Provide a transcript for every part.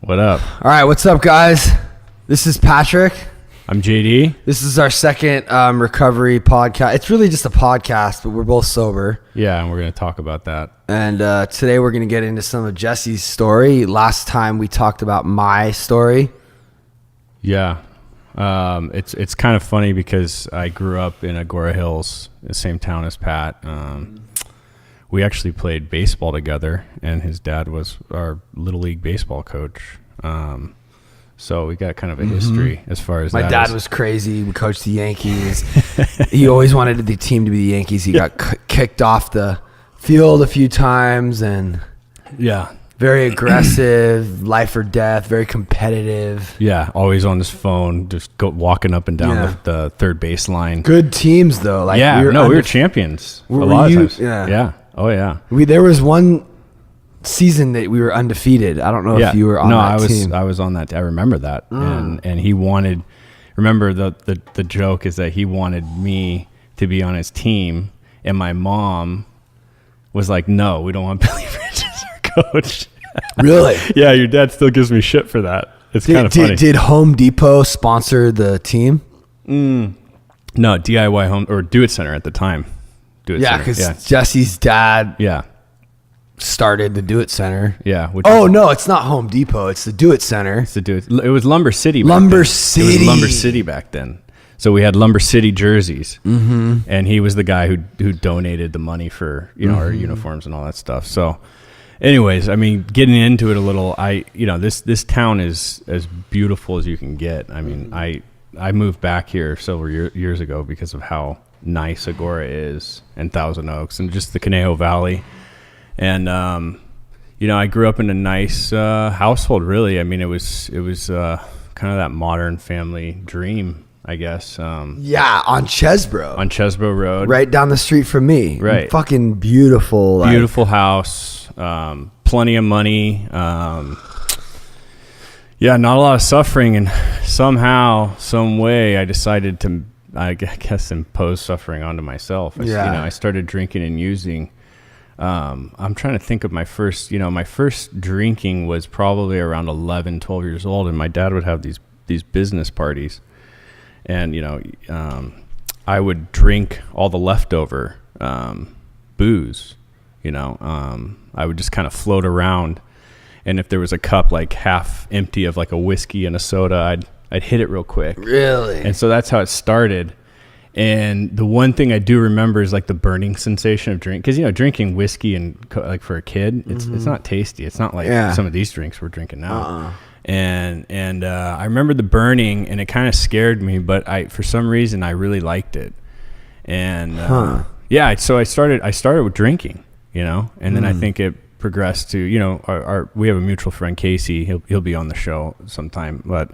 What up? All right, what's up, guys? This is Patrick. I'm JD. This is our second recovery podcast. It's really just a podcast, but we're both sober. Yeah, and we're going to talk about that. And today we're going to get into some of Jesse's story. Last time we talked about my story. Yeah. It's kind of funny because I grew up in Agoura Hills, the same town as Pat. We actually played baseball together, and his dad was our Little League baseball coach. So we got kind of a history as far as my dad was crazy. We coached the Yankees. He always wanted the team to be the Yankees. He got kicked off the field a few times, and very aggressive, life or death, very competitive. Yeah, always on his phone, just walking up and down the third base line. Good teams though. Like we were champions a lot of times. Yeah. Oh yeah. There was one season that we were undefeated. I don't know if you were on that team. I was on that. I remember that. And he wanted. Remember the joke is that he wanted me to be on his team, and my mom was like, "No, we don't want Billy Bridges as our coach." Really? Yeah, your dad still gives me shit for that. It's kind of funny. Did Home Depot sponsor the team? No, DIY Home or Do It Center at the time. Because Jesse's dad started the Do It Center. Yeah. No, it's not Home Depot. It's the Do It Center. It was Lumber City. It was Lumber City back then. So we had Lumber City jerseys, and he was the guy who donated the money for our uniforms and all that stuff. So, anyways, I mean, getting into it a little, this town is as beautiful as you can get. I mean, I moved back here several years ago because of how nice Agoura is, and Thousand Oaks, and just the Conejo Valley. And I grew up in a nice household. Really, I mean, it was kind of that modern family dream, I guess. On Chesbro Road, right down the street from me. Right, fucking beautiful house, plenty of money. Not a lot of suffering, and somehow, some way, I decided to, I guess, impose suffering onto myself. I started drinking and using. I'm trying to think of my first drinking was probably around 11, 12 years old, and my dad would have these business parties, and I would drink all the leftover booze. I would just kind of float around, and if there was a cup like half empty of like a whiskey and a soda, I'd hit it real quick. Really? And so that's how it started. And the one thing I do remember is like the burning sensation of drink, because drinking whiskey and like for a kid, it's not tasty. It's not like some of these drinks we're drinking now. And I remember the burning, and it kind of scared me, but for some reason I really liked it. And so I started with drinking, and then I think it progressed to we have a mutual friend, Casey. He'll be on the show sometime, but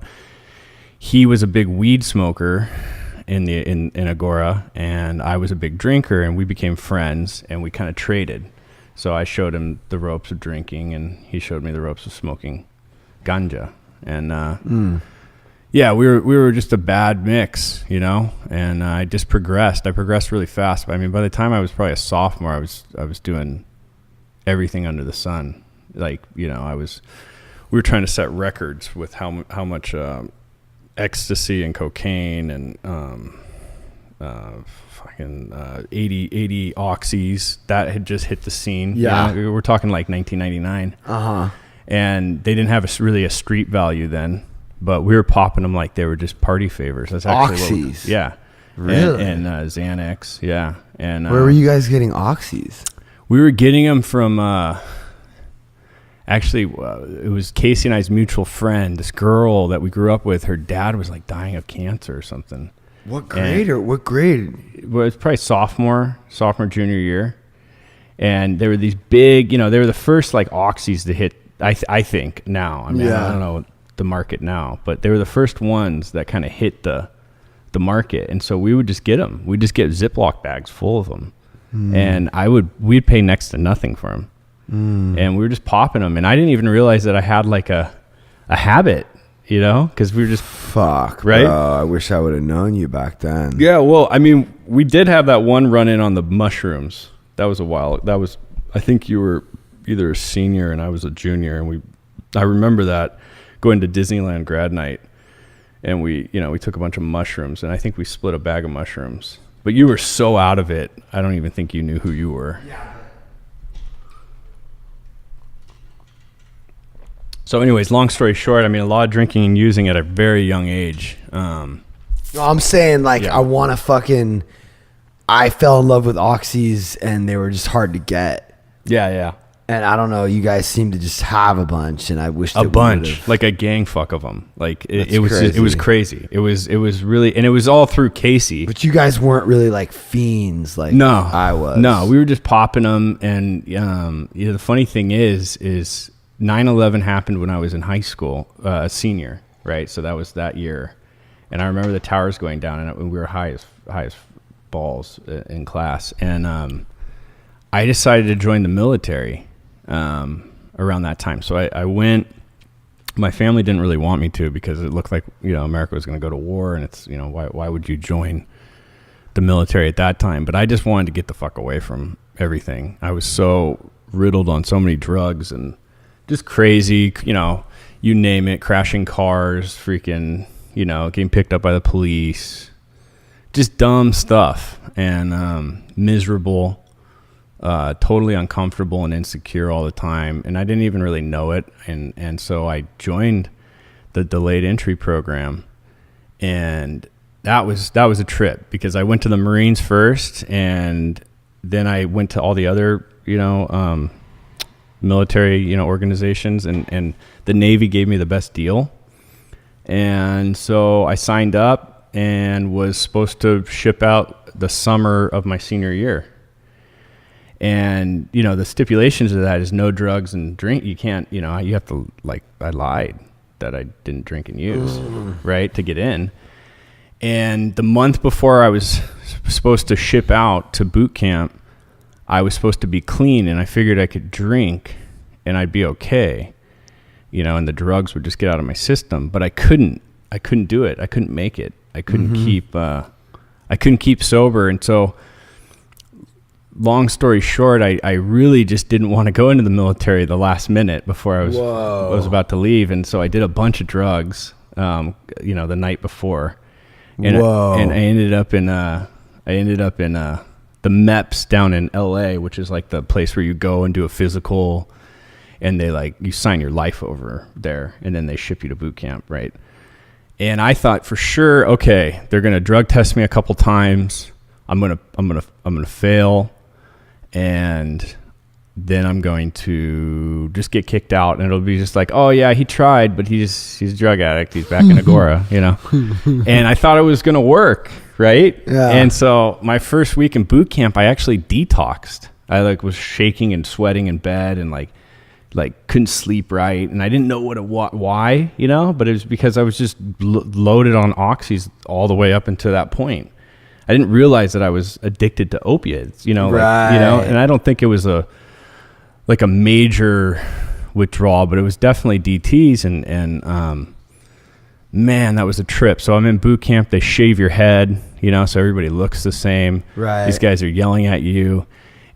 he was a big weed smoker in Agoura, and I was a big drinker, and we became friends, and we kind of traded. So I showed him the ropes of drinking, and he showed me the ropes of smoking ganja. And we were just a bad mix, and I just progressed. I progressed really fast. But I mean, by the time I was probably a sophomore, I was doing everything under the sun. Like, we were trying to set records with how much ecstasy and cocaine and 80 Oxys that had just hit the scene. We're talking like 1999. And they didn't have really a street value then, but we were popping them like they were just party favors. That's actually Oxys. Really? And Xanax. Yeah. And where were you guys getting Oxys? We were getting them from actually, it was Casey and I's mutual friend, this girl that we grew up with. Her dad was like dying of cancer or something. What grade? Well, it's probably sophomore, junior year. And there were these big, they were the first like Oxys to hit, I think now. I mean, I don't know the market now, but they were the first ones that kind of hit the market. And so we would just get them. We'd just get Ziploc bags full of them. And we'd pay next to nothing for them. And we were just popping them, and I didn't even realize that I had like a habit, because we were just right. Bro, I wish I would have known you back then. Yeah, well, I mean, we did have that one run in on the mushrooms. That was a while. That was, I think you were either a senior and I was a junior, and I remember that. going to Disneyland grad night, and we took a bunch of mushrooms, and I think we split a bag of mushrooms. But you were so out of it, I don't even think you knew who you were. Yeah. So anyways, long story short, I mean, a lot of drinking and using at a very young age. No, I'm saying, like, I want to fucking... I fell in love with Oxys, and they were just hard to get. Yeah. And I don't know, you guys seem to just have a bunch, and I wish a bunch, like a gang fuck of them. Like it was crazy. It was really, and it was all through Casey. But you guys weren't really like fiends, like I was. No, we were just popping them, and the funny thing is 9/11 happened when I was in high school, a senior, right? So that was that year, and I remember the towers going down, and we were high as balls in class, and I decided to join the military around that time. So I went. My family didn't really want me to because it looked like America was going to go to war, and it's why would you join the military at that time? But I just wanted to get the fuck away from everything. I was so riddled on so many drugs and just crazy, you name it, crashing cars, freaking, getting picked up by the police, just dumb stuff, and miserable, totally uncomfortable and insecure all the time. And I didn't even really know it. And so I joined the delayed entry program, and that was a trip because I went to the Marines first, and then I went to all the other, military, organizations, and the Navy gave me the best deal. And so I signed up and was supposed to ship out the summer of my senior year. And, the stipulations of that is no drugs and drink. You can't, you have to, I lied that I didn't drink and use, right, to get in. And the month before I was supposed to ship out to boot camp, I was supposed to be clean, and I figured I could drink and I'd be okay, and the drugs would just get out of my system. But I couldn't do it. I couldn't make it. I couldn't keep sober. And so, long story short, I really just didn't want to go into the military the last minute before I was about to leave. And so I did a bunch of drugs, the night before, and I ended up in the MEPS down in LA, which is like the place where you go and do a physical, and they you sign your life over there, and then they ship you to boot camp, right? And I thought for sure, okay, they're gonna drug test me a couple times. I'm gonna fail, and then I'm going to just get kicked out, and it'll be just like, oh yeah, he tried, but he's a drug addict. He's back in Agoura, And I thought it was gonna work, right? Yeah. And so my first week in boot camp, I actually detoxed. I was shaking and sweating in bed, and like couldn't sleep right, and I didn't know why, but it was because I was just loaded on Oxys all the way up until that point. I didn't realize that I was addicted to opiates, right. And I don't think it was a major withdrawal, but it was definitely DTs, and man, that was a trip. So I'm in boot camp. They shave your head, so everybody looks the same. Right. These guys are yelling at you,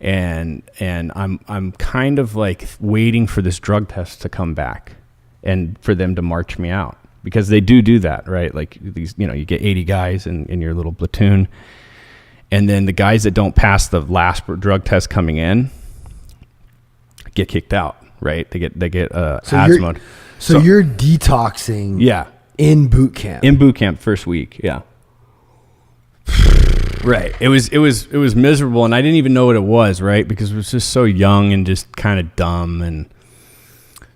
and I'm kind of like waiting for this drug test to come back, and for them to march me out, because they do that, right? Like these, you get 80 guys in your little platoon, and then the guys that don't pass the last drug test coming in get kicked out, right? They get asthma. So you're detoxing. Yeah. In boot camp. In boot camp, first week, yeah. Right. It was miserable, and I didn't even know what it was, right? Because it was just so young and just kind of dumb and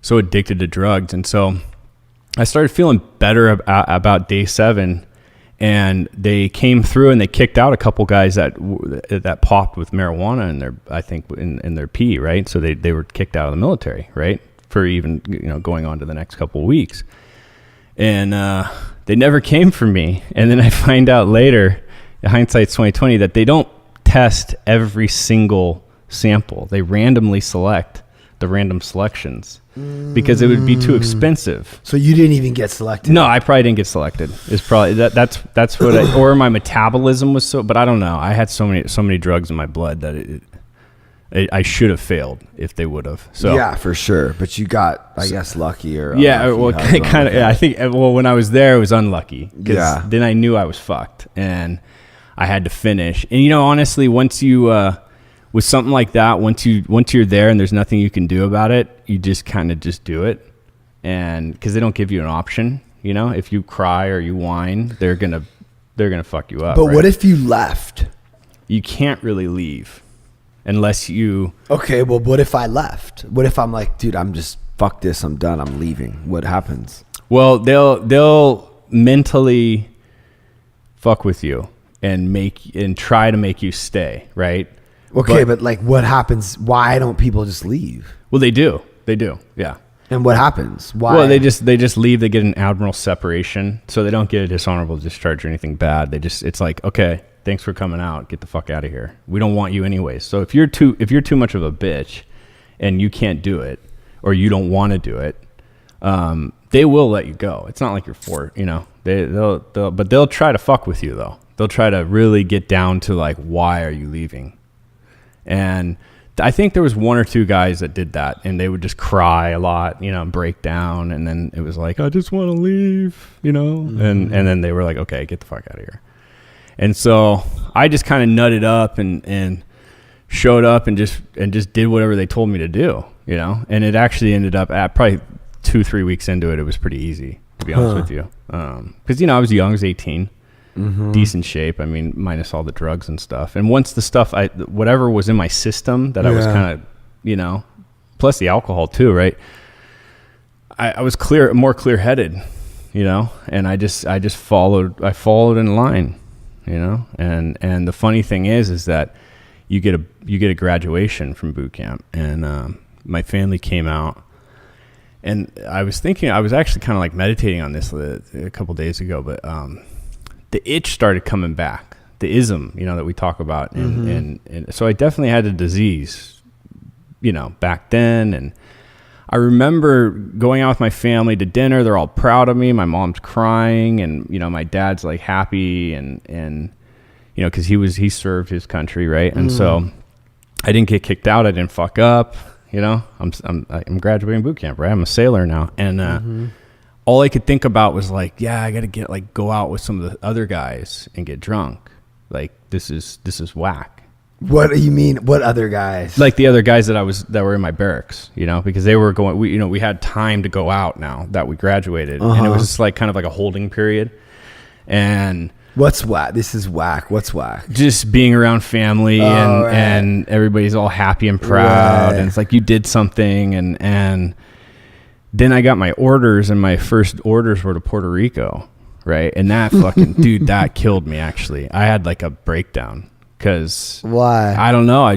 so addicted to drugs. And so I started feeling better about day 7, and they came through and they kicked out a couple guys that popped with marijuana in their, I think, in their pee, right? So they were kicked out of the military, right? For even going on to the next couple of weeks. And they never came for me. And then I find out later, hindsight's 2020, that they don't test every single sample. They randomly select the random selections because it would be too expensive. So you didn't even get selected? No, I probably didn't get selected. It's probably that's what or my metabolism was so, but I don't know. I had so many drugs in my blood that I should have failed if they would have. So yeah, for sure. But you got, I guess, lucky or yeah. Well, kind of. Yeah, I think. Well, when I was there, it was unlucky because then I knew I was fucked and I had to finish. And honestly, once you with something like that, once you're there and there's nothing you can do about it, you just kind of just do it. And because they don't give you an option, if you cry or you whine, they're gonna fuck you up. But what if you left? You can't really leave. Unless you... Okay, well, what if I left? What if I'm like, dude, I'm just, fuck this, I'm done, I'm leaving. What happens? Well, they'll mentally fuck with you and try to make you stay, right? Okay, but like what happens? Why don't people just leave? Well, they do, yeah. And what happens? Why? Well, they just leave. They get an admiral separation, so they don't get a dishonorable discharge or anything bad. It's like, okay, thanks for coming out. Get the fuck out of here. We don't want you anyways. So if you're too much of a bitch and you can't do it or you don't want to do it, they will let you go. It's not like you're they'll try to fuck with you though. They'll try to really get down to like, why are you leaving? And I think there was one or two guys that did that and they would just cry a lot, and break down. And then it was like, I just want to leave, mm-hmm. and then they were like, okay, get the fuck out of here. And so I just kind of nutted up and showed up and just did whatever they told me to do, and it actually ended up at probably 2-3 weeks into it. It was pretty easy, to be honest with you. Cause I was young, I was 18, mm-hmm. decent shape. I mean, minus all the drugs and stuff. And once the stuff, whatever was in my system that I was kind of, plus the alcohol too, right? I was more clear headed, and I just followed in line. And the funny thing is that you get a graduation from boot camp, and my family came out, and I was actually kind of like meditating on this a couple days ago, but the itch started coming back, the ism, that we talk about, and so I definitely had a disease, back then. And I remember going out with my family to dinner. They're all proud of me. My mom's crying, and my dad's like happy, and because he served his country, right? And so I didn't get kicked out. I didn't fuck up. I'm graduating boot camp, right? I'm a sailor now, and all I could think about was like, yeah, I got to go out with some of the other guys and get drunk. Like this is whack. What do you mean? What other guys? Like the other guys that were in my barracks, because they were going, we had time to go out now that we graduated, and it was just like kind of like a holding period. And what's whack? This is whack. What's whack? Just being around family and everybody's all happy and proud, and it's like you did something, and then I got my orders, and my first orders were to Puerto Rico, right? And that fucking dude, that killed me. Actually, I had like a breakdown. Cause why? I don't know. I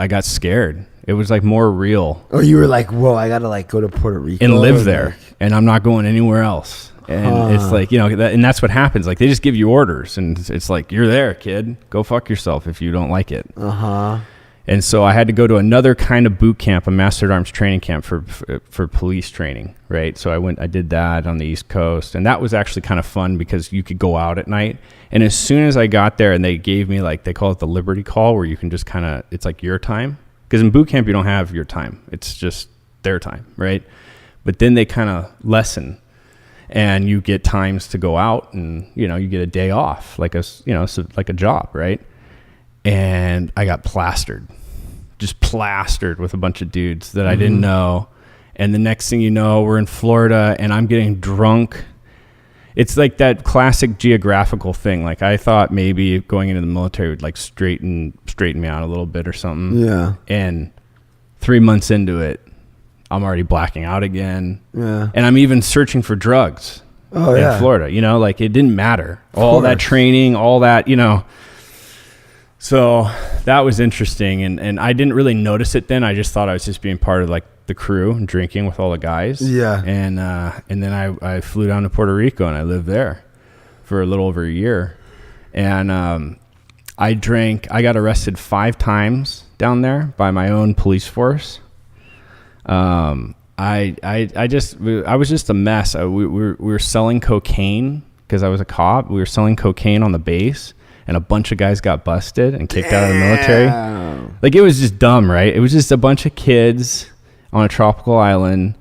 got scared. It was like more real. Or you were like, whoa, I got to like go to Puerto Rico and live there, and I'm not going anywhere else. And it's like, and that's what happens. Like they just give you orders, and it's like, you're there, kid, go fuck yourself if you don't like it. And so I had to go to another kind of boot camp, a master at arms training camp for police training, right? So I did that on the East Coast, and that was actually kind of fun because you could go out at night. And as soon as I got there, and they gave me like, they call it the Liberty Call, where you can just kind of, it's like your time. Because in boot camp, you don't have your time. It's just their time, right? But then they kind of lessen, and you get times to go out, and, you get a day off, like like a job, right? And I got just plastered with a bunch of dudes that I didn't know. And the next thing you know, we're in Florida, and I'm getting drunk. It's like that classic geographical thing. Like I thought maybe going into the military would like straighten me out a little bit or something. Yeah. And 3 months into it, I'm already blacking out again. Yeah. And I'm even searching for drugs in Florida. Like it didn't matter. All that training, all that, So that was interesting, and I didn't really notice it then. I just thought I was just being part of like the crew and drinking with all the guys. Yeah. And then I flew down to Puerto Rico, and I lived there for a little over a year. And I got arrested 5 times down there by my own police force. I was just a mess. We were selling cocaine because I was a cop. We were selling cocaine on the base. and a bunch of guys got busted and kicked out of the military. Like, it was just dumb, right? It was just a bunch of kids on a tropical island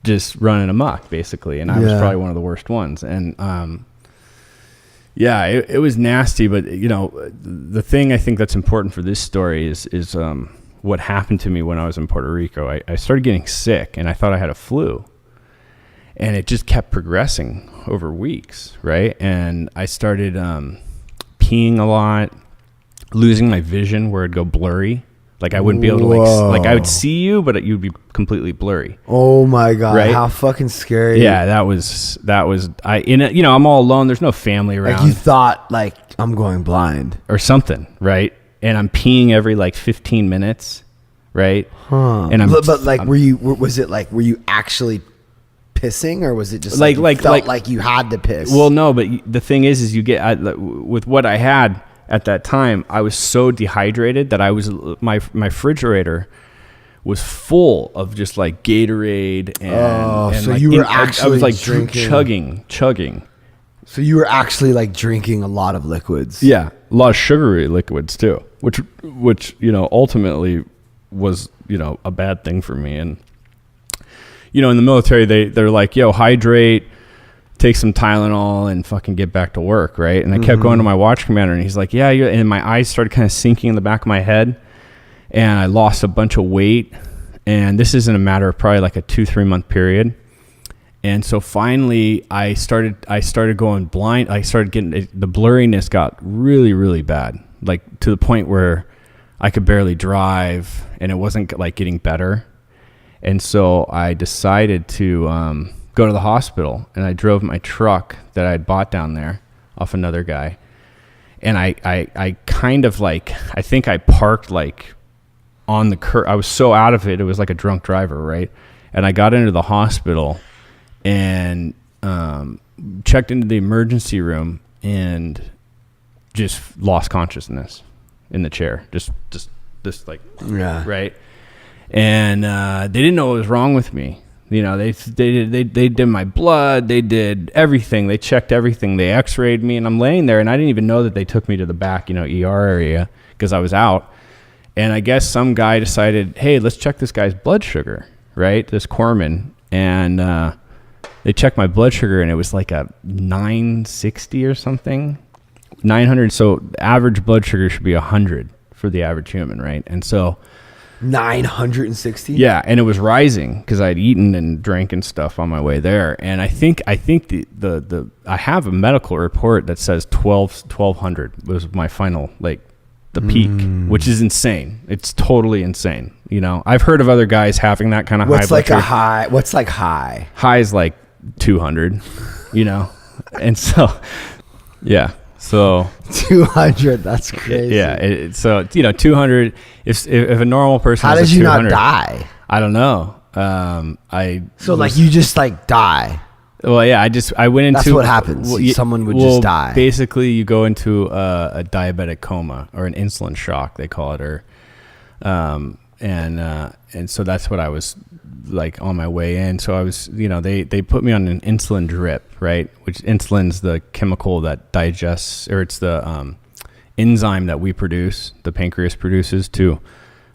just running amok, basically. And I was probably one of the worst ones. And, yeah, it was nasty. But, you know, the thing I think that's important for this story is what happened to me when I was in Puerto Rico. I started getting sick, and I thought I had a flu. And it just kept progressing over weeks, right? And I started peeing a lot, losing my vision where it'd go blurry. Like, I wouldn't be able to, like I would see you, but you'd be completely blurry. Oh my God. Right? How fucking scary. Yeah, that was, you know, I'm all alone. There's no family around. Like, you thought, like, I'm going blind. Or something, right? And I'm peeing every, like, 15 minutes, right? Huh. And but like, were you actually pissing, or was it just like you had to piss? Well, no, but the thing is you get, with what I had at that time, I was so dehydrated that my refrigerator was full of just like Gatorade and so like, you were actually I was like drinking, chugging. So you were actually like drinking a lot of liquids. Yeah, a lot of sugary liquids too, which you know ultimately was, you know, a bad thing for me. And you know, in the military, they're like, yo, hydrate, take some Tylenol, and fucking get back to work, right? And I kept going to my watch commander, and he's like, yeah, and my eyes started kind of sinking in the back of my head, and I lost a bunch of weight. And this is in a matter of probably like a 2-3 month period. And so finally, I started going blind. I started getting, the blurriness got really, really bad, like to the point where I could barely drive, and it wasn't like getting better. And so I decided to go to the hospital, and I drove my truck that I had bought down there off another guy. And I kind of like, I think I parked like on the curb. I was so out of it. It was like a drunk driver, right? And I got into the hospital and checked into the emergency room and just lost consciousness in the chair. Just like, yeah. Right. And they didn't know what was wrong with me. You know, they did my blood, they did everything, they checked everything, they X-rayed me, and I'm laying there, and I didn't even know that they took me to the back, you know, ER area, because I was out. And I guess some guy decided, hey, let's check this guy's blood sugar, right? This corpsman, and they checked my blood sugar, and it was like a 960 or something, 900. So average blood sugar should be 100 for the average human, right? And so 960. Yeah, and it was rising because I'd eaten and drank and stuff on my way there. And I think the I have a medical report that says 1200 was my final, like, the peak, which is insane. It's totally insane. You know, I've heard of other guys having that kind of high. What's like a high? What's like high? High is like 200. You know, and so yeah. So 200, that's crazy. Yeah, so you know, 200. If a normal person, how did you not die? I don't know. Like you just like die. Well, yeah, I went into. That's what happens. Someone would just die. Basically, you go into a diabetic coma or an insulin shock, they call it, or and so that's what I was like on my way in. So I was, you know, they put me on an insulin drip, right? Which insulin's the chemical that digests, or it's the enzyme that we produce, the pancreas produces to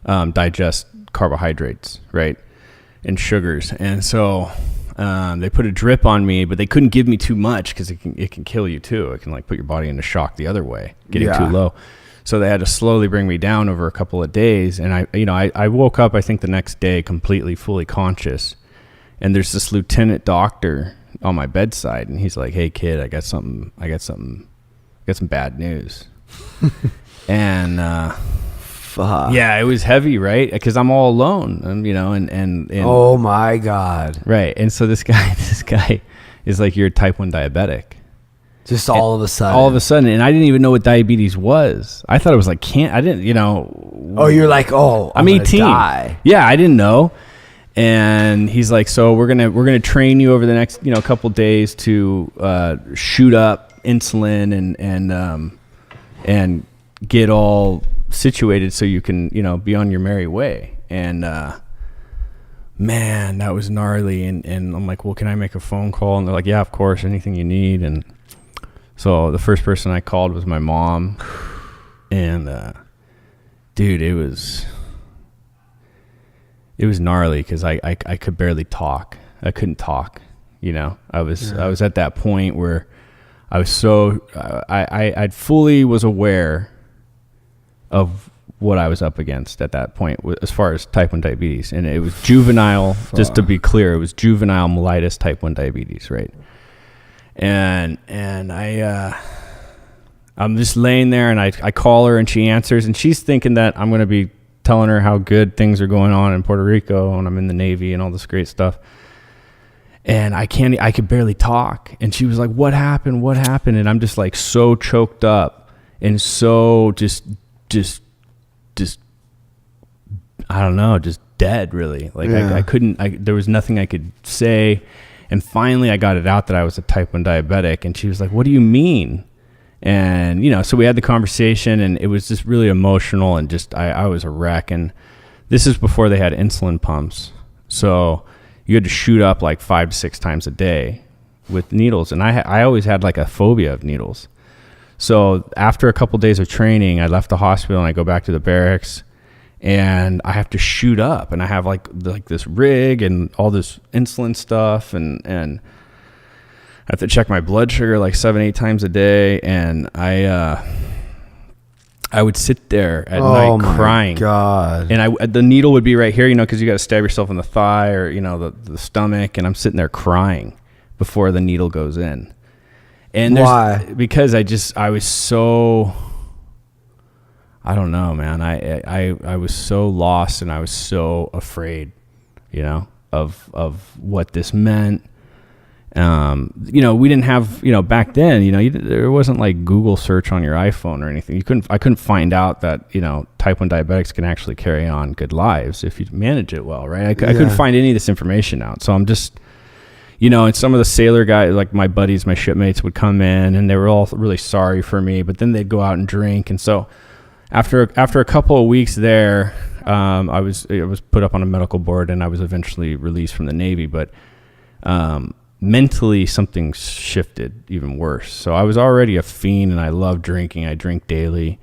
digest carbohydrates, right? And sugars. And so they put a drip on me, but they couldn't give me too much because it can kill you too. It can like put your body into shock the other way, getting too low. So they had to slowly bring me down over a couple of days. And I woke up, I think the next day completely, fully conscious. And there's this lieutenant doctor on my bedside, and he's like, "Hey kid, I got some bad news." And fuck. Yeah, it was heavy, right? Because I'm all alone, and oh my God. Right. And so this guy is like, "You're a type 1 diabetic." Just all of a sudden. And I didn't even know what diabetes was. I thought it was like, I didn't, you know. Oh, you're like, I'm 18. Die. Yeah, I didn't know. And he's like, so we're gonna train you over the next, couple days to shoot up insulin and get all situated so you can, be on your merry way. And man, that was gnarly. And I'm like, well, can I make a phone call? And they're like, yeah, of course, anything you need. And So the first person I called was my mom, and dude, it was gnarly because I could barely talk. I couldn't talk. You know, I was at that point where I was so I fully was aware of what I was up against at that point as far as type 1 diabetes, and it was juvenile. Just to be clear, it was juvenile mellitus type 1 diabetes, right? And I'm just laying there, and I call her, and she answers, and she's thinking that I'm going to be telling her how good things are going on in Puerto Rico, and I'm in the Navy and all this great stuff. And I could barely talk. And she was like, what happened? And I'm just like so choked up and so just I don't know, just dead really. Like I couldn't, there was nothing I could say. And finally I got it out that I was a type 1 diabetic. And she was like, what do you mean? And, you know, so we had the conversation, and it was just really emotional, and just, I was a wreck. And this is before they had insulin pumps. So you had to shoot up like 5 to 6 times a day with needles. And I always had like a phobia of needles. So after a couple days of training, I left the hospital and I go back to the barracks, and I have to shoot up, and I have like this rig and all this insulin stuff, and I have to check my blood sugar like 7-8 times a day. And I would sit there at night crying. God. And the needle would be right here, you know, because you got to stab yourself in the thigh or, you know, the stomach. And I'm sitting there crying before the needle goes in. And why? Because I was so, I don't know, man. I was so lost, and I was so afraid, you know, of what this meant. You know, we didn't have, you know, back then, you know, there wasn't like Google search on your iPhone or anything. I couldn't find out that, you know, type 1 diabetics can actually carry on good lives if you manage it well, right? I couldn't find any of this information out. So I'm just, you know, and some of the sailor guys, like my buddies, my shipmates would come in, and they were all really sorry for me, but then they'd go out and drink. And so after a couple of weeks there, I was put up on a medical board, and I was eventually released from the Navy, but, mentally something shifted even worse. So I was already a fiend, and I love drinking. I drink daily,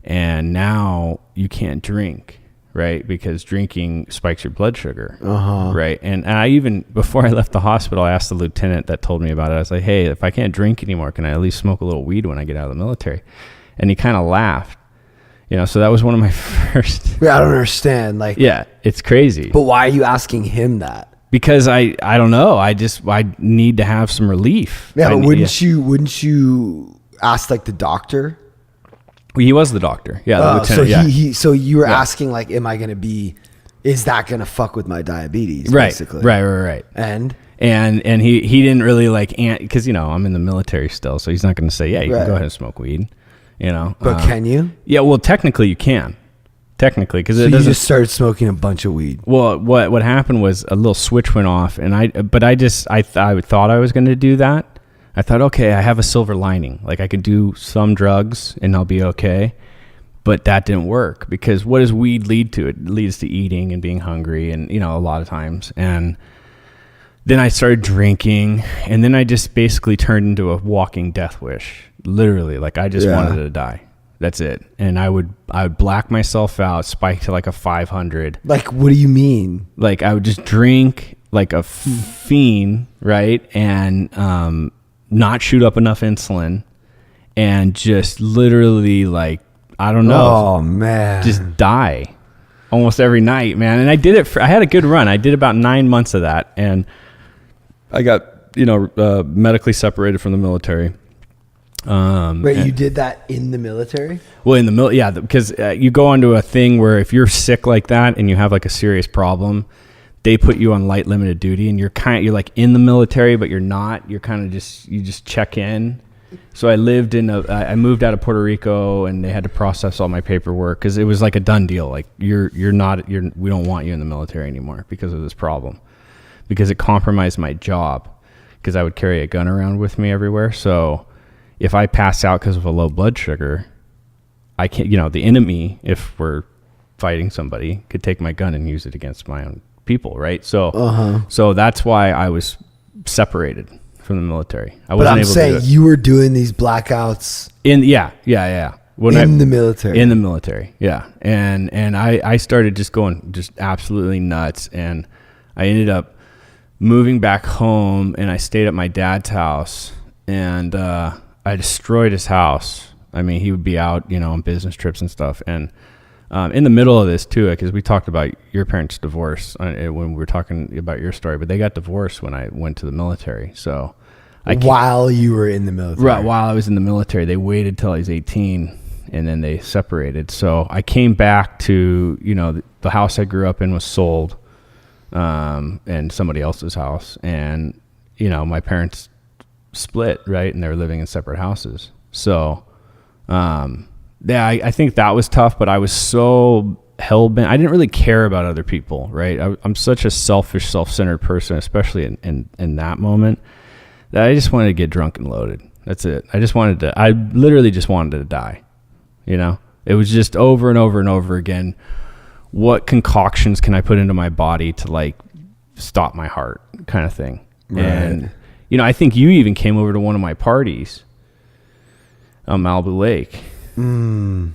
and now you can't drink, right? Because drinking spikes your blood sugar, right? And I even, before I left the hospital, I asked the lieutenant that told me about it. I was like, hey, if I can't drink anymore, can I at least smoke a little weed when I get out of the military? And he kind of laughed, you know. So that was one of my first. Yeah, I don't understand. Like, yeah, it's crazy. But why are you asking him that? Because I don't know. I need to have some relief. Yeah, but wouldn't you ask like the doctor? Well, he was the doctor. Yeah, the lieutenant. So you were asking like, is that gonna fuck with my diabetes? Right. Basically. Right. And he didn't really like, because, you know, I'm in the military still, so he's not going to say, yeah, you can go ahead and smoke weed, you know. But can you? Yeah, well, technically you can. Technically, because you just started smoking a bunch of weed. Well, what happened was a little switch went off, and I thought I was going to do that. I thought, okay, I have a silver lining. Like, I could do some drugs and I'll be okay. But that didn't work, because what does weed lead to? It leads to eating and being hungry, and, you know, a lot of times. And then I started drinking, and then I just basically turned into a walking death wish. Literally, like, I just wanted to die. That's it. And I would black myself out, spike to like a 500. Like, what do you mean? Like, I would just drink like a fiend, right? And not shoot up enough insulin, and just literally, like, I don't know. Oh, man. Just die almost every night, man. And I did it I had a good run. I did about 9 months of that. And I got, you know, medically separated from the military. Wait, you did that in the military? Well, in the military, yeah, because you go onto a thing where if you're sick like that and you have like a serious problem, they put you on light limited duty, and you're like in the military, but you're not. You're kind of you just check in. So I moved out of Puerto Rico, and they had to process all my paperwork, because it was like a done deal. Like, we don't want you in the military anymore because of this problem, because it compromised my job, because I would carry a gun around with me everywhere. So if I pass out because of a low blood sugar, I can't, you know, the enemy, if we're fighting somebody, could take my gun and use it against my own people, right? So, so that's why I was separated from the military. But I'm saying you were doing these blackouts in the military. In the military, yeah. And I started just going just absolutely nuts, and I ended up moving back home, and I stayed at my dad's house, and I destroyed his house. I mean, he would be out, on business trips and stuff, and in the middle of this too, because we talked about your parents' divorce when we were talking about your story, but they got divorced when I went to the military. So while you were in the military, right? While I was in the military, they waited till I was 18, and then they separated. So I came back to the house I grew up in was sold, and somebody else's house, and my parents split, right, and they were living in separate houses. So I think that was tough, but I was so hell-bent. I didn't really care about other people, right? I'm such a selfish, self-centered person, especially in that moment, that I just wanted to get drunk and loaded. That's it. I literally just wanted to die. It was just over and over and over again. What concoctions can I put into my body to stop my heart kind of thing? Right. And, I think you even came over to one of my parties on Malibu Lake. And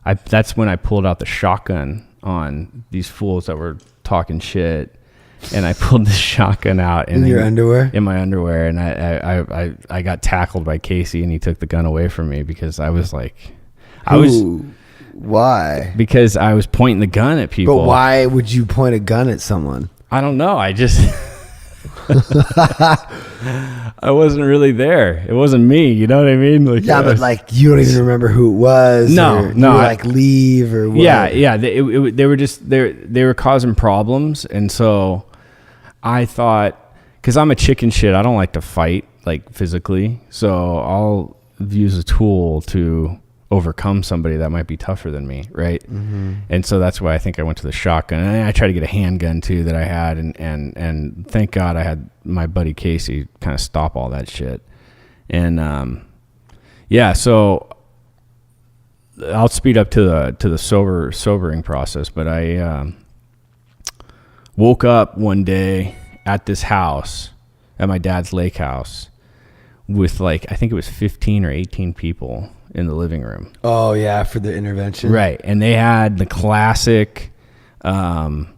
that's when I pulled out the shotgun on these fools that were talking shit, and I pulled the shotgun out in your underwear, in my underwear, and I got tackled by Casey, and he took the gun away from me because I was like, why? Because I was pointing the gun at people. But why would you point a gun at someone? I don't know. I just I wasn't really there. It wasn't me. You know what I mean? But you don't even remember who it was. No. Leave or what? Yeah. They were just they were causing problems, and so I thought, because I'm a chicken shit, I don't like to fight physically, so I'll use a tool to overcome somebody that might be tougher than me, right? Mm-hmm. And so that's why I think I went to the shotgun, and I tried to get a handgun too that I had, and thank God I had my buddy Casey kind of stop all that shit. And so I'll speed up to the sobering process, but I woke up one day at this house, at my dad's lake house, with I think it was 15 or 18 people in the living room. Oh yeah, for the intervention. Right. And they had the classic, if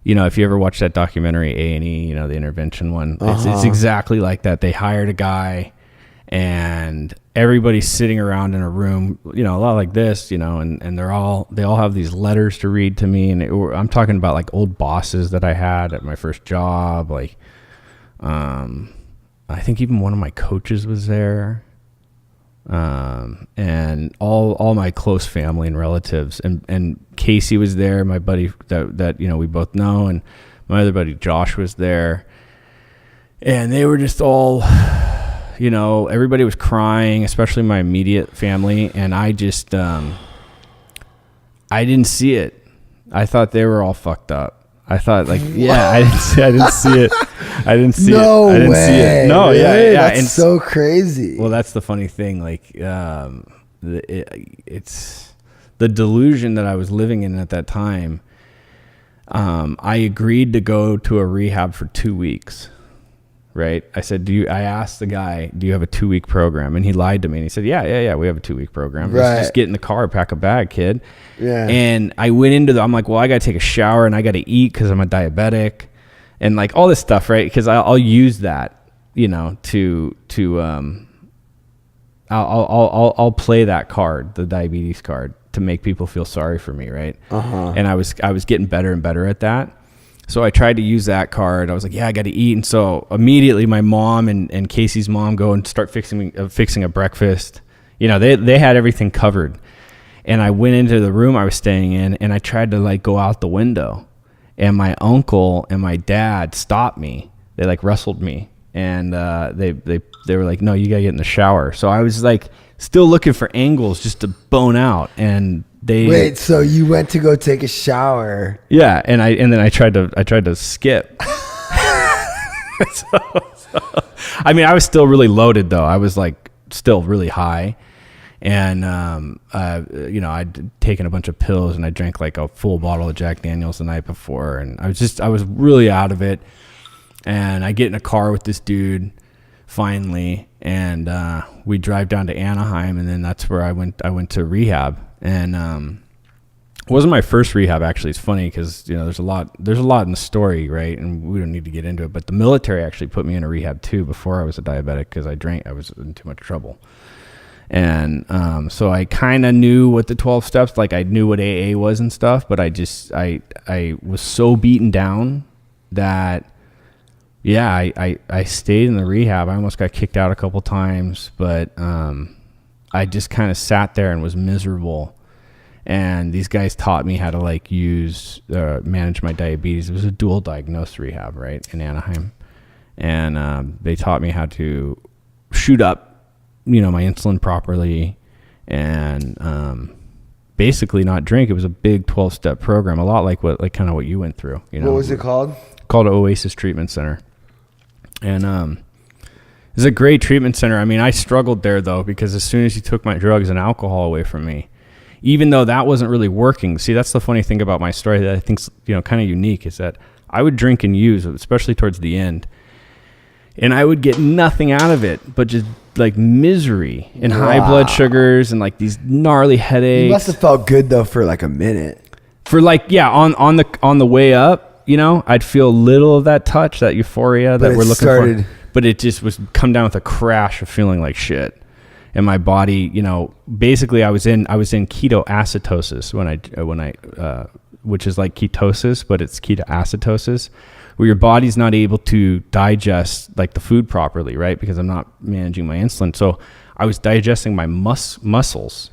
you ever watch that documentary A&E, the intervention one, it's exactly like that. They hired a guy, and everybody's sitting around in a room, a lot like this, and they all have these letters to read to me. And I'm talking about old bosses that I had at my first job. I think even one of my coaches was there. And all my close family and relatives, and Casey was there, my buddy that we both know, and my other buddy Josh was there, and they were just all, everybody was crying, especially my immediate family, and I just I didn't see it. I thought they were all fucked up. I thought I didn't see it. I didn't see it. I didn't see it. No, really? yeah. That's and so crazy. Well, that's the funny thing. It's the delusion that I was living in at that time. I agreed to go to a rehab for 2 weeks. Right? I said, I asked the guy, do you have a 2-week program? And he lied to me, and he said, yeah, we have a 2-week program. Right. Just get in the car, pack a bag, kid. Yeah. And I went I'm like, well, I got to take a shower, and I got to eat because I'm a diabetic, and all this stuff, right? Because I'll use that, I'll play that card, the diabetes card, to make people feel sorry for me, right? And I was getting better and better at that. So I tried to use that card. I was like, yeah, I got to eat. And so immediately my mom and Casey's mom go and start fixing a breakfast. They had everything covered. And I went into the room I was staying in, and I tried to go out the window. And my uncle and my dad stopped me. They wrestled me. And they were like, no, you got to get in the shower. So I was still looking for angles just to bone out. And wait, so you went to go take a shower? Yeah, and then I tried to skip. I mean, I was still really loaded though. I was still really high, and I'd taken a bunch of pills, and I drank a full bottle of Jack Daniels the night before, and I was really out of it. And I get in a car with this dude finally, and we drive down to Anaheim, and then that's where I went to rehab. And it wasn't my first rehab, actually. It's funny because there's a lot in the story, right? And we don't need to get into it, but the military actually put me in a rehab too before I was a diabetic because I was in too much trouble. And so I kind of knew what the 12 steps, like I knew what AA was and stuff, but I was so beaten down that I stayed in the rehab. I almost got kicked out a couple times, but I just kind of sat there and was miserable. And these guys taught me how to manage my diabetes. It was a dual diagnosed rehab, right, in Anaheim. And they taught me how to shoot up, my insulin properly and basically not drink. It was a big 12-step program, a lot like kind of what you went through. What was it called? Called Oasis Treatment Center. And it's a great treatment center. I mean, I struggled there, though, because as soon as you took my drugs and alcohol away from me, even though that wasn't really working. See, that's the funny thing about my story that I think's, kind of unique is that I would drink and use, especially towards the end, and I would get nothing out of it, but just like misery and high blood sugars and like these gnarly headaches. You must have felt good though for like a minute. For on the way up, I'd feel a little of that touch, that euphoria that we're looking for. But it just was come down with a crash of feeling like shit. And my body, basically I was in ketoacidosis when I which is like ketosis, but it's ketoacidosis, where your body's not able to digest like the food properly, right? Because I'm not managing my insulin. So I was digesting my muscles.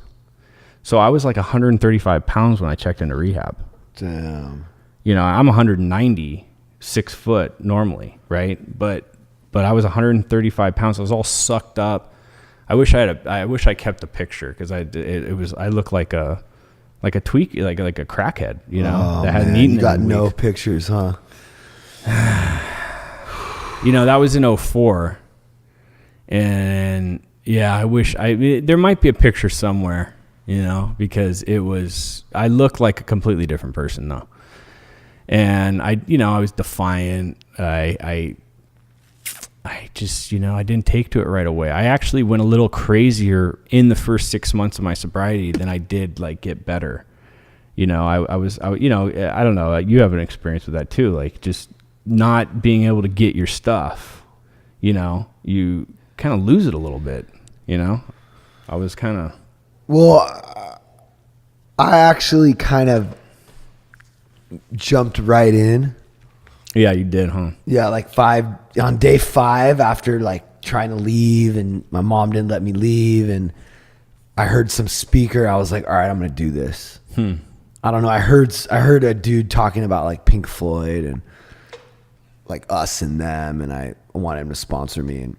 So I was like 135 pounds when I checked into rehab. Damn. I'm 190, 6 foot normally, right? But I was 135 pounds. I was all sucked up. I wish I kept the picture because I look like a tweak, like a crackhead, that hadn't eaten. You got no pictures, huh? That was in 2004, and there might be a picture somewhere, because I looked like a completely different person though, and I was defiant. I just, I didn't take to it right away. I actually went a little crazier in the first 6 months of my sobriety than I did like get better. I don't know. You have an experience with that too. Like just not being able to get your stuff, you kind of lose it a little bit, I was kind of. Well, I actually kind of jumped right in. Yeah, you did, huh? Yeah, like on day 5 after like trying to leave and my mom didn't let me leave and I heard some speaker. I was like, all right, I'm going to do this. I don't know. I heard a dude talking about like Pink Floyd and like Us and Them, and I wanted him to sponsor me. And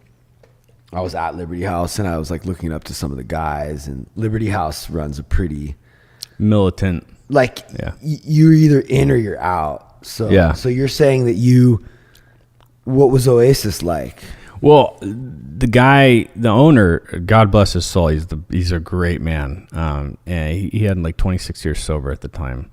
I was at Liberty House and I was like looking up to some of the guys, and Liberty House runs a pretty militant, like you're either in or you're out. So you're saying that what was Oasis like? Well, the owner, God bless his soul, he's a great man. And he had like 26 years sober at the time.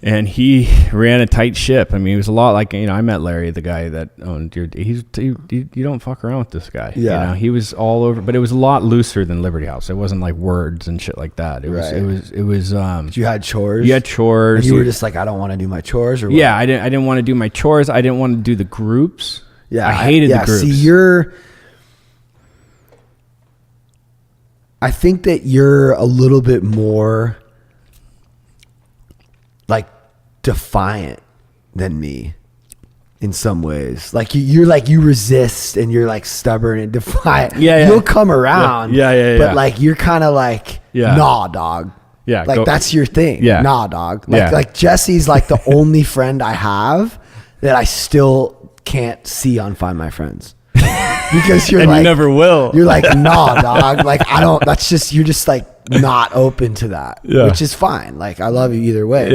And he ran a tight ship. I mean, he was a lot like, I met Larry, the guy that owned you don't fuck around with this guy. Yeah. He was all over, but it was a lot looser than Liberty House. It wasn't like words and shit like that. It was, but you had chores. You had chores. And you were just like, I don't want to do my chores or what? Yeah. I didn't want to do my chores. I didn't want to do the groups. Yeah. I hated the groups. See, I think that you're a little bit more like defiant than me in some ways. Like you're like, you resist and you're like stubborn and defiant. Yeah. You'll come around. Yeah. But like, you're kind of like, nah, dog. Yeah. Like that's your thing. Yeah. Nah, dog. Like Jesse's like the only friend I have that I still can't see on Find My Friends. Because you're and like, you never will. You're like, nah, dog. Like you're just like not open to that, which is fine. Like I love you either way.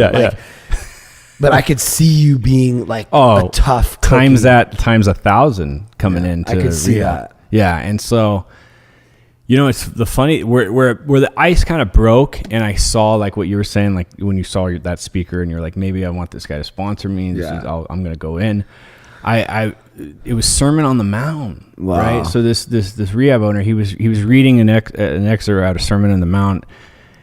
But I could see you being like a tough cookie. times 1,000 coming into. I could see that. Yeah, and so it's the funny where the ice kind of broke, and I saw like what you were saying, like when you saw that speaker, and you're like, maybe I want this guy to sponsor me. I'm gonna go in. it was Sermon on the Mount, wow. right? So this rehab owner, he was reading an excerpt out of Sermon on the Mount,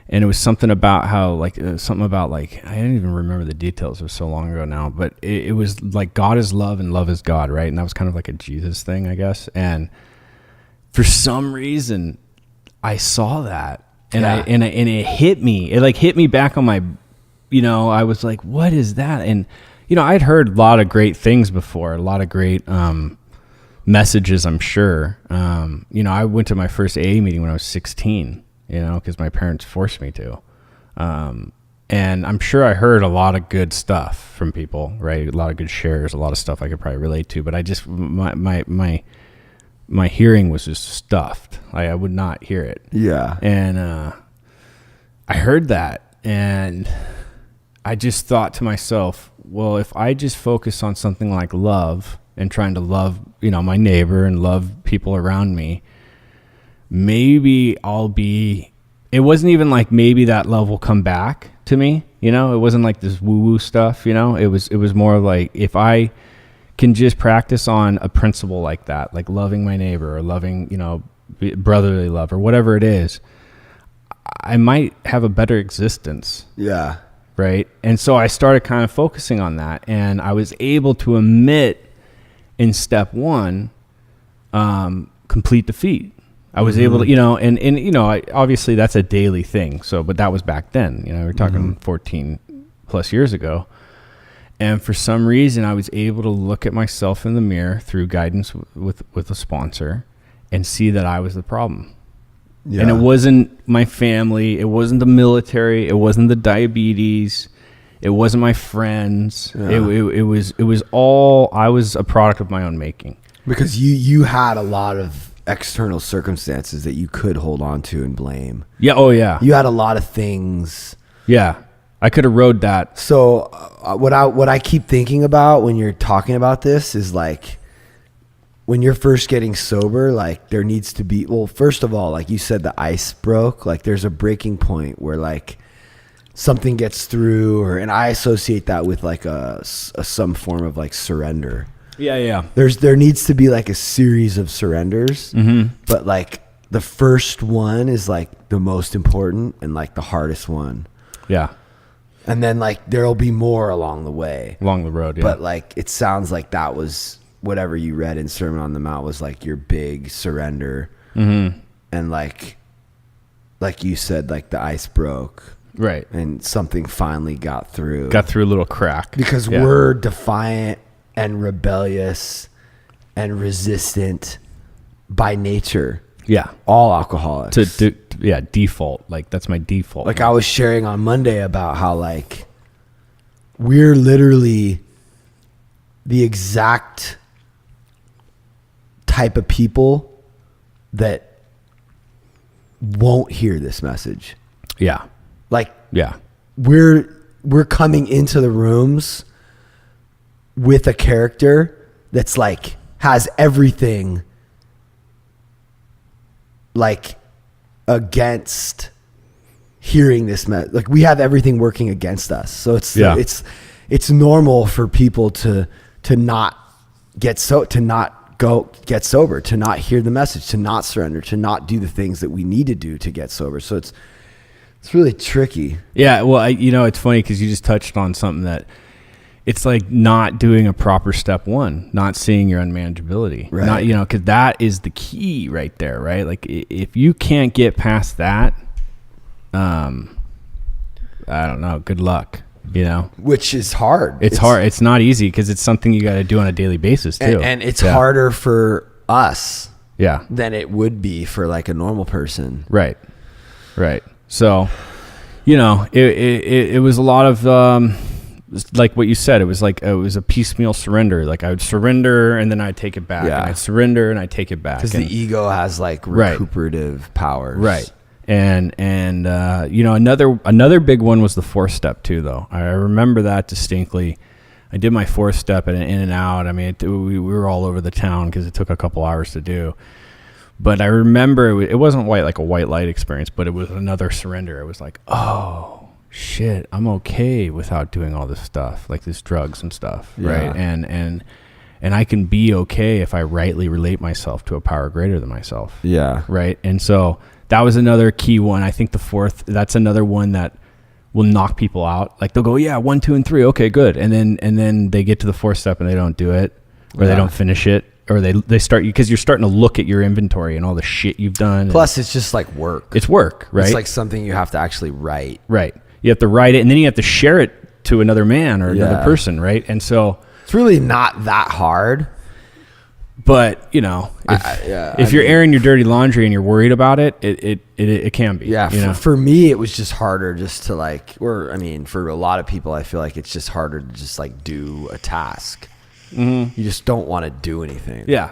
and it was something about how I don't even remember the details. It was so long ago now, but it was like God is love and love is God, right? And that was kind of like a Jesus thing, I guess. And for some reason, I saw that, and it hit me. It like hit me back on my, I was like, what is that? And I'd heard a lot of great things before, a lot of great messages, I'm sure. I went to my first AA meeting when I was 16, because my parents forced me to. And I'm sure I heard a lot of good stuff from people, right? A lot of good shares, a lot of stuff I could probably relate to, but I just, my hearing was just stuffed. I would not hear it. Yeah. And I heard that, and I just thought to myself, well, if I just focus on something like love and trying to love, my neighbor and love people around me, maybe it wasn't even like maybe that love will come back to me. It wasn't like this woo-woo stuff, it was more like if I can just practice on a principle like that, like loving my neighbor or loving, brotherly love or whatever it is, I might have a better existence. Yeah. Right. And so I started kind of focusing on that, and I was able to omit in step 1, complete defeat. I was able to, obviously that's a daily thing. So, but that was back then, we're talking 14 plus years ago. And for some reason I was able to look at myself in the mirror through guidance with a sponsor and see that I was the problem. Yeah. And it wasn't my family. It wasn't the military. It wasn't the diabetes. It wasn't my friends. Yeah. It was all, I was a product of my own making. Because you had a lot of external circumstances that you could hold on to and blame. Yeah. Oh yeah. You had a lot of things. Yeah. I could have rode that. So what I keep thinking about when you're talking about this is like, when you're first getting sober, like there needs to be, well, first of all, like you said, the ice broke, like there's a breaking point where like something gets through, and I associate that with like some form of like surrender. Yeah. Yeah. There needs to be like a series of surrenders, but like the first one is like the most important and like the hardest one. Yeah. And then like there'll be more along the way. Along the road, yeah. But like it sounds like that was whatever you read in Sermon on the Mount was like your big surrender. And like you said, like the ice broke. Right. And something finally got through. Got through a little crack. Because we're defiant and rebellious and resistant by nature. Yeah. All alcoholics. Default. Like that's my default. Like I was sharing on Monday about how like we're literally the exact type of people that won't hear this message. Yeah. Like, yeah. We're coming into the rooms with a character that's like has everything like against hearing this like we have everything working against us. So it's normal for people to not get to not go get sober, to not hear the message, to not surrender, to not do the things that we need to do to get sober. So it's really tricky. Yeah. Well, it's funny because you just touched on something that it's like not doing a proper step 1, not seeing your unmanageability, right? Not, cause that is the key right there, right? Like if you can't get past that, I don't know, good luck. Which is hard. It's hard. It's not easy because it's something you got to do on a daily basis too. And it's harder for us Yeah. than it would be for like a normal person. Right. Right. So, you know, it was a lot of, like what you said, it was a piecemeal surrender. Like I would surrender and then I'd take it back. Yeah. And I'd surrender and I'd take it back. Because the ego has like recuperative powers. Right. And you know, another big one was the 4th step too, though. I remember that distinctly. I did my 4th step in and out. I mean, we were all over the town because it took a couple hours to do. But I remember it wasn't like a white light experience, but it was another surrender. It was like, oh shit, I'm okay without doing all this stuff, like this drugs and stuff, right? And and I can be okay if I rightly relate myself to a power greater than myself. Yeah. Right. And so that was another key one. I think the fourth, that's another one that will knock people out. Like they'll go, yeah, 1, 2, and 3. Okay, good. And then they get to the fourth step and they don't do it, or they don't finish it, or they start, because you're starting to look at your inventory and all the shit you've done. Plus it's just like work. It's work, right? It's like something you have to actually write. Right. You have to write it, and then you have to share it to another man or another person. Right. And so it's really not that hard. But, you know, if you're airing your dirty laundry and you're worried about it, it can be. Yeah. You know? For me, it was just harder just to like, for a lot of people, I feel like it's just harder to just like do a task. Mm-hmm. You just don't want to do anything. Yeah.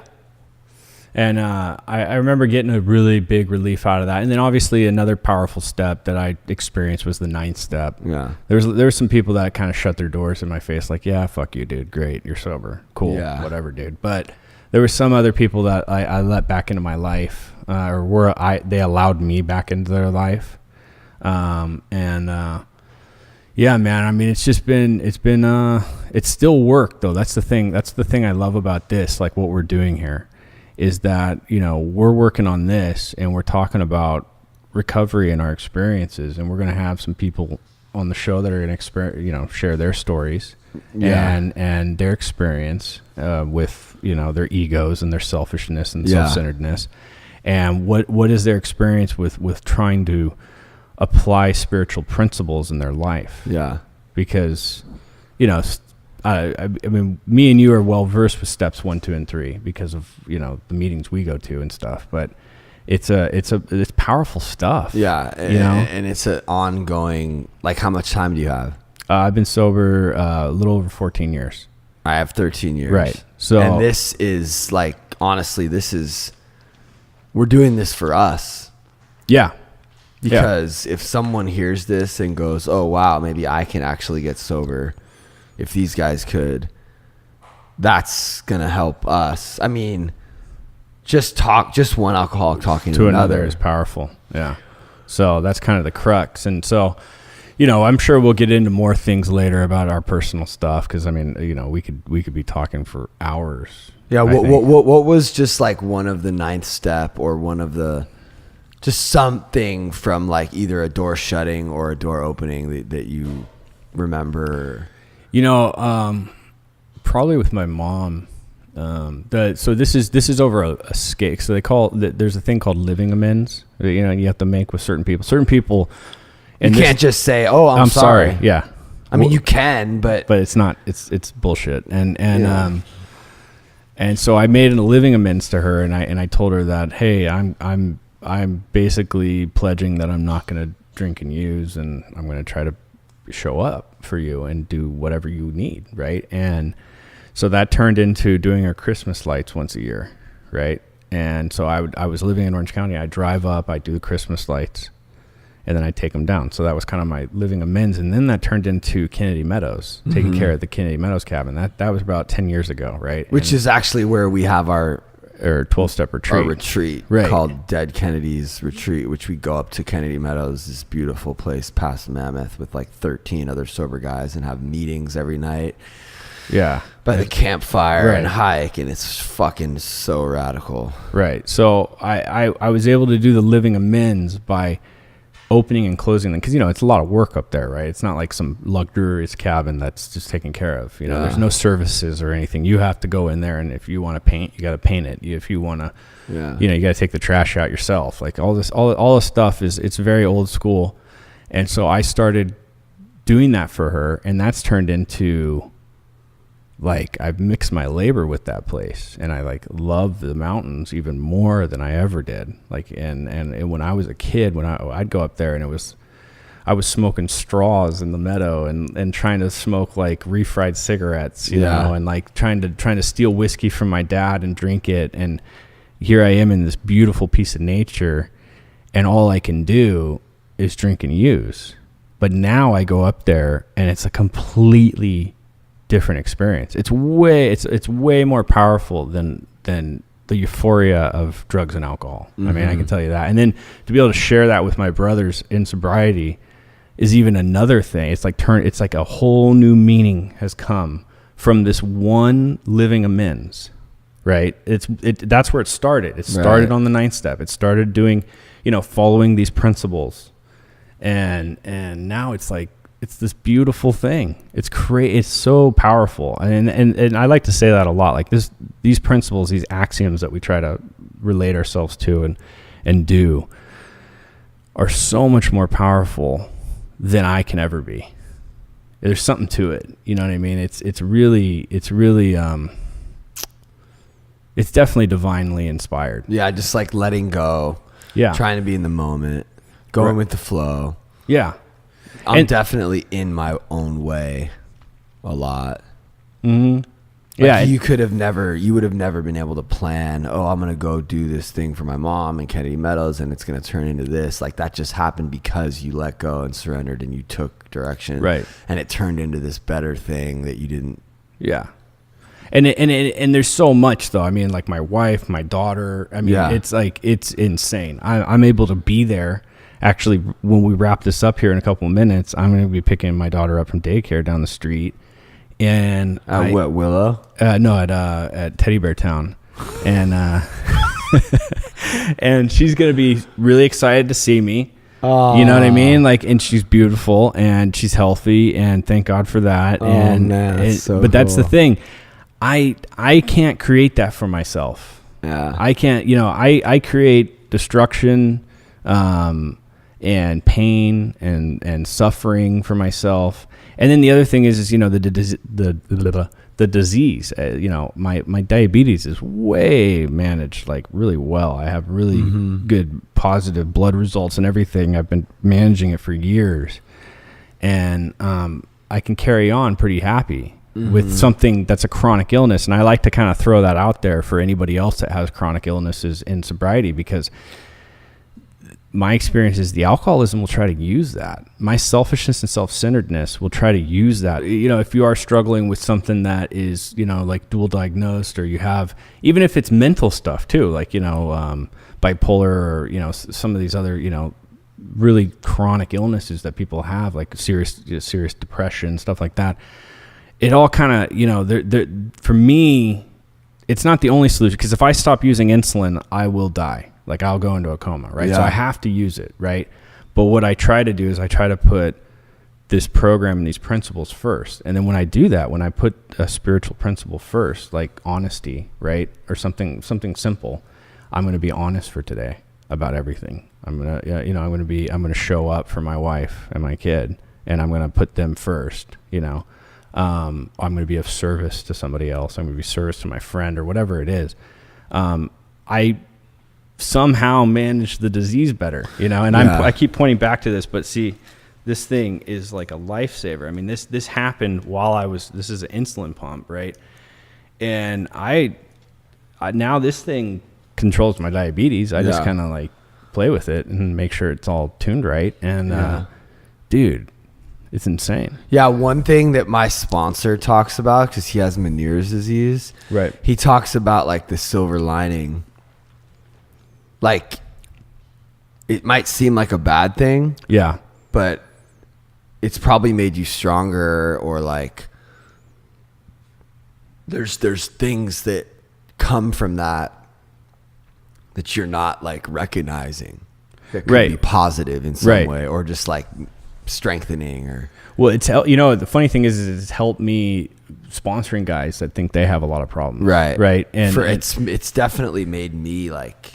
And I remember getting a really big relief out of that. And then obviously another powerful step that I experienced was the 9th step. Yeah. There were some people that kind of shut their doors in my face, like, yeah, fuck you, dude. Great. You're sober. Cool. Yeah. Whatever, dude. But there were some other people that I let back into my life, they allowed me back into their life. Yeah, man, I mean, it's still work though. That's the thing I love about this, like what we're doing here, is that, you know, we're working on this and we're talking about recovery and our experiences, and we're going to have some people on the show that are going to share their stories and their experience with, you know, their egos and their selfishness and self-centeredness, and what is their experience with trying to apply spiritual principles in their life. Yeah. Because, you know, I mean, me and you are well versed with steps 1, 2, and 3 because of, you know, the meetings we go to and stuff, but it's powerful stuff. Yeah. You know, and it's an ongoing, like, how much time do you have? I've been sober a little over 14 years. I have 13 years. Right. So, and this is like, honestly, we're doing this for us. Yeah. Because if someone hears this and goes, oh, wow, maybe I can actually get sober if these guys could, that's going to help us. I mean, just one alcoholic talking to another is powerful. Yeah. So that's kind of the crux. And so, you know, I'm sure we'll get into more things later about our personal stuff, because I mean, you know, we could be talking for hours. Yeah. What was just like one of the 9th step, or one of the, just something from like either a door shutting or a door opening that you remember? You know, probably with my mom. So this is over a scale. So there's a thing called living amends. You know, you have to make with certain people. Certain people. And you can't just say, "Oh, I'm sorry." Yeah. I mean, you can, but it's not. It's bullshit. And so I made a living amends to her, and I told her that, hey, I'm basically pledging that I'm not going to drink and use, and I'm going to try to show up for you and do whatever you need, right? And so that turned into doing our Christmas lights once a year, right? And so I was living in Orange County. I drive up, I do the Christmas lights, and then I take them down. So that was kind of my living amends. And then that turned into Kennedy Meadows, taking care of the Kennedy Meadows cabin. That was about 10 years ago, right? Which is actually where we have our 12-step retreat. Our retreat, right, called Dead Kennedy's Retreat, which we go up to Kennedy Meadows, this beautiful place past Mammoth, with like 13 other sober guys, and have meetings every night. Yeah. By the campfire, and hike, and it's fucking so radical. Right. So I was able to do the living amends by opening and closing them, because, you know, it's a lot of work up there, right? It's not like some luxurious cabin that's just taken care of. You know, there's no services or anything. You have to go in there, and if you want to paint, you got to paint it. If you want to, you know, you got to take the trash out yourself. Like all this stuff it's very old school. And so I started doing that for her, and that's turned into, like, I've mixed my labor with that place, and I like love the mountains even more than I ever did. Like, and when I was a kid, when I'd go up there, and I was smoking straws in the meadow and trying to smoke like refried cigarettes, you know, and like trying to steal whiskey from my dad and drink it. And here I am in this beautiful piece of nature, and all I can do is drink and use. But now I go up there, and it's a completely different experience. It's way more powerful than the euphoria of drugs and alcohol. I mean, I can tell you that. And then to be able to share that with my brothers in sobriety is even another thing. It's like a whole new meaning has come from this one living amends, right? That's where it started. It started on the 9th step. It started doing, following these principles. And now it's like, it's this beautiful thing. It's so powerful. And I like to say that a lot, like these principles, these axioms that we try to relate ourselves to and do are so much more powerful than I can ever be. There's something to it. You know what I mean? It's really it's definitely divinely inspired. Yeah. Just like letting go. Yeah. Trying to be in the moment, going with the flow. Yeah. I'm definitely in my own way a lot. Mm-hmm. Like you would have never been able to plan, I'm going to go do this thing for my mom in Kennedy Meadows and it's going to turn into this. Like that just happened because you let go and surrendered and you took direction. Right. And it turned into this better thing that you didn't. Yeah. And there's so much though. I mean, like my wife, my daughter, I mean, it's like, it's insane. I'm able to be there. Actually, when we wrap this up here in a couple of minutes, I'm going to be picking my daughter up from daycare down the street. And what, Willow? No, at Teddy Bear Town. And and she's going to be really excited to see me. You know what I mean? Like, and she's beautiful and she's healthy and thank God for that. But that's the thing. I can't create that for myself. Yeah. I can't, I create destruction, and pain and suffering for myself. And then the other thing is the disease, my diabetes is way managed, like really well. I have really good positive blood results and everything. I've been managing it for years and, I can carry on pretty happy with something that's a chronic illness. And I like to kind of throw that out there for anybody else that has chronic illnesses in sobriety, because my experience is the alcoholism will try to use that. My selfishness and self-centeredness will try to use that. If you are struggling with something that is, like dual diagnosed, or you have, even if it's mental stuff too, like, bipolar or, some of these other, really chronic illnesses that people have, like serious depression, stuff like that. It all kind of, for me, it's not the only solution, because if I stop using insulin, I will die. Like I'll go into a coma, right? Yeah. So I have to use it, right? But what I try to do is I try to put this program and these principles first. And then when I do that, when I put a spiritual principle first, like honesty, right? Or something simple, I'm going to be honest for today about everything. I'm going to show up for my wife and my kid, and I'm going to put them first, I'm going to be of service to somebody else. I'm going to be service to my friend or whatever it is. I somehow manage the disease better, and I keep pointing back to this, but see, this thing is like a lifesaver. I mean, this happened while this is an insulin pump, right? And I now this thing controls my diabetes. I just kind of like play with it and make sure it's all tuned right. And dude, it's insane. Yeah. One thing that my sponsor talks about, because he has Meniere's disease, right? He talks about like the silver lining. Like, it might seem like a bad thing. Yeah. But it's probably made you stronger, or like there's things that come from that you're not like recognizing that could be positive in some way, or just like strengthening, or. Well, the funny thing is it's helped me sponsoring guys that think they have a lot of problems. Right. And it's definitely made me like.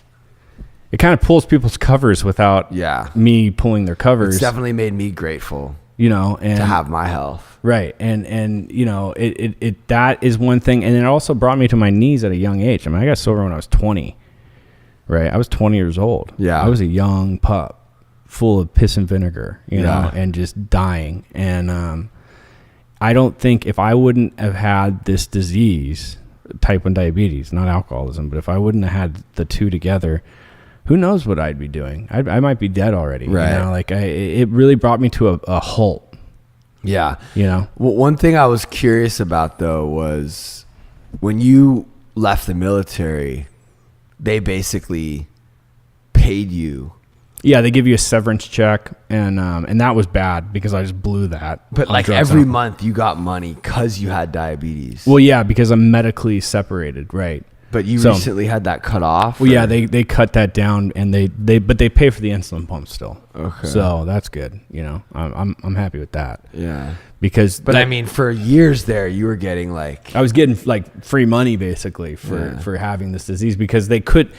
It kind of pulls people's covers without me pulling their covers. It's definitely made me grateful, and to have my health. Right. And it that is one thing. And it also brought me to my knees at a young age. I mean, I got sober when I was 20, right? I was 20 years old. Yeah. I was a young pup full of piss and vinegar, and just dying. And, I don't think if I wouldn't have had this disease, type 1 diabetes, not alcoholism, but if I wouldn't have had the two together, who knows what I'd be doing? I might be dead already. Right. It really brought me to a halt. Yeah. Well, one thing I was curious about though was when you left the military, they basically paid you Yeah, they give you a severance check, and that was bad because I just blew that. But like every month you got money because you had diabetes. Well, yeah, because I'm medically separated, right? But you recently had that cut off? Well, yeah, they cut that down, and they pay for the insulin pump still. Okay. So that's good. You know, I'm happy with that. Yeah. But I mean, for years there, you were getting like... I was getting like free money basically for having this disease because they could...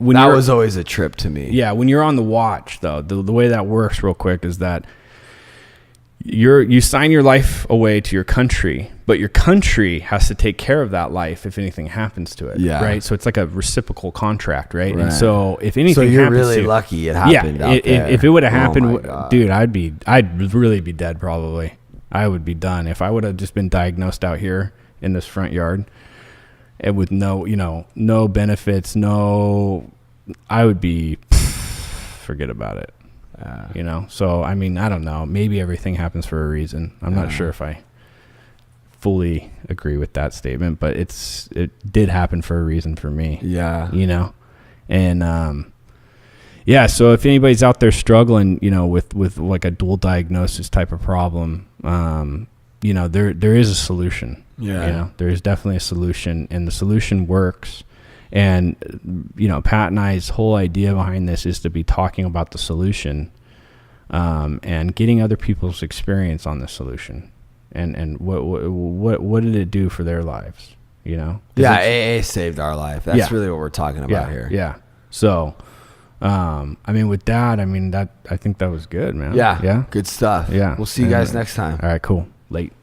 That was always a trip to me. Yeah, when you're on the watch, though, the way that works real quick is that you sign your life away to your country, but your country has to take care of that life if anything happens to it. Yeah. Right? So it's like a reciprocal contract, right? And so if anything happens, so you're really lucky it happened out there. If it would have happened, dude, I'd really be dead probably. I would be done if I would have just been diagnosed out here in this front yard. And with no benefits, I would be, forget about it, So, I mean, I don't know. Maybe everything happens for a reason. I'm not sure if I fully agree with that statement, but it did happen for a reason for me. Yeah. And, so if anybody's out there struggling, with like a dual diagnosis type of problem, there is a solution. Yeah. There is definitely a solution, and the solution works. And, Pat and I's whole idea behind this is to be talking about the solution, and getting other people's experience on the solution, and what did it do for their lives, Yeah, AA saved our life. That's really what we're talking about here. Yeah. So, with that, I think that was good, man. Yeah. Good stuff. Yeah. We'll see you guys next time. All right, cool. Late.